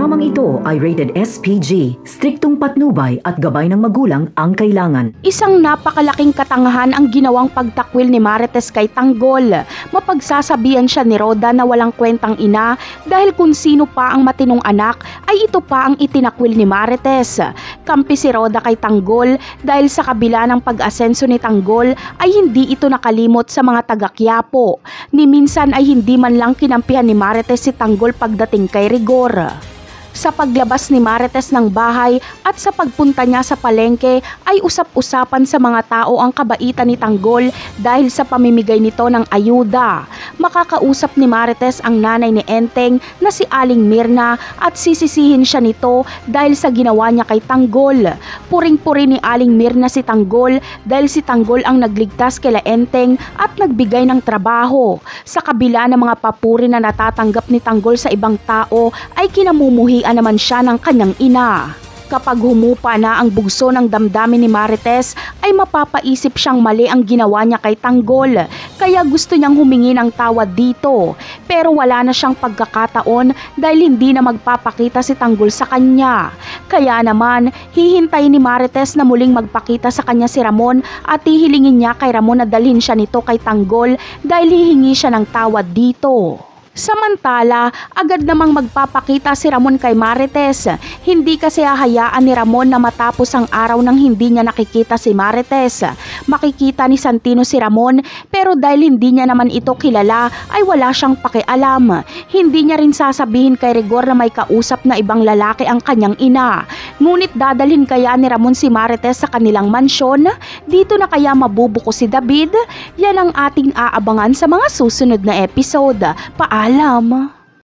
Programang ito ay rated SPG, striktong patnubay at gabay ng magulang ang kailangan. Isang napakalaking katangahan ang ginawang pagtakwil ni Marites kay Tanggol. Mapagsasabihan siya ni Roda na walang kwentang ina dahil kung sino pa ang matinong anak ay ito pa ang itinakwil ni Marites. Kampi si Roda kay Tanggol dahil sa kabila ng pag-asenso ni Tanggol ay hindi ito nakalimot sa mga taga-Quiapo. Ni minsan ay hindi man lang kinampihan ni Marites si Tanggol pagdating kay Rigor. Sa paglabas ni Marites ng bahay at sa pagpunta niya sa palengke ay usap-usapan sa mga tao ang kabaitan ni Tanggol dahil sa pamimigay nito ng ayuda. Makakausap ni Marites ang nanay ni Enteng na si Aling Mirna at sisisihin siya nito dahil sa ginawa niya kay Tanggol. Puring-puri ni Aling Mirna si Tanggol dahil si Tanggol ang nagligtas kila Enteng at nagbigay ng trabaho. Sa kabila ng mga papuri na natatanggap ni Tanggol sa ibang tao ay kinamumuhi naman siya ng kanyang ina. Kapag humupa na ang bugso ng damdamin ni Marites ay mapapaisip siyang mali ang ginawa niya kay Tanggol, kaya gusto niyang humingi ng tawad dito. Pero wala na siyang pagkakataon dahil hindi na magpapakita si Tanggol sa kanya. Kaya naman hihintayin ni Marites na muling magpakita sa kanya si Ramon at hihilingin niya kay Ramon na dalhin siya nito kay Tanggol dahil hihingi siya ng tawad dito. Samantala, agad namang magpapakita si Ramon kay Marites. Hindi kasi hahayaan ni Ramon na matapos ang araw nang hindi niya nakikita si Marites. Makikita ni Santino si Ramon pero dahil hindi niya naman ito kilala ay wala siyang pakialam. Hindi niya rin sasabihin kay Rigor na may kausap na ibang lalaki ang kanyang ina. Ngunit dadalhin kaya ni Ramon si Marites sa kanilang mansyon? Dito na kaya mabubuko si David? Yan ang ating aabangan sa mga susunod na episode. Paalam!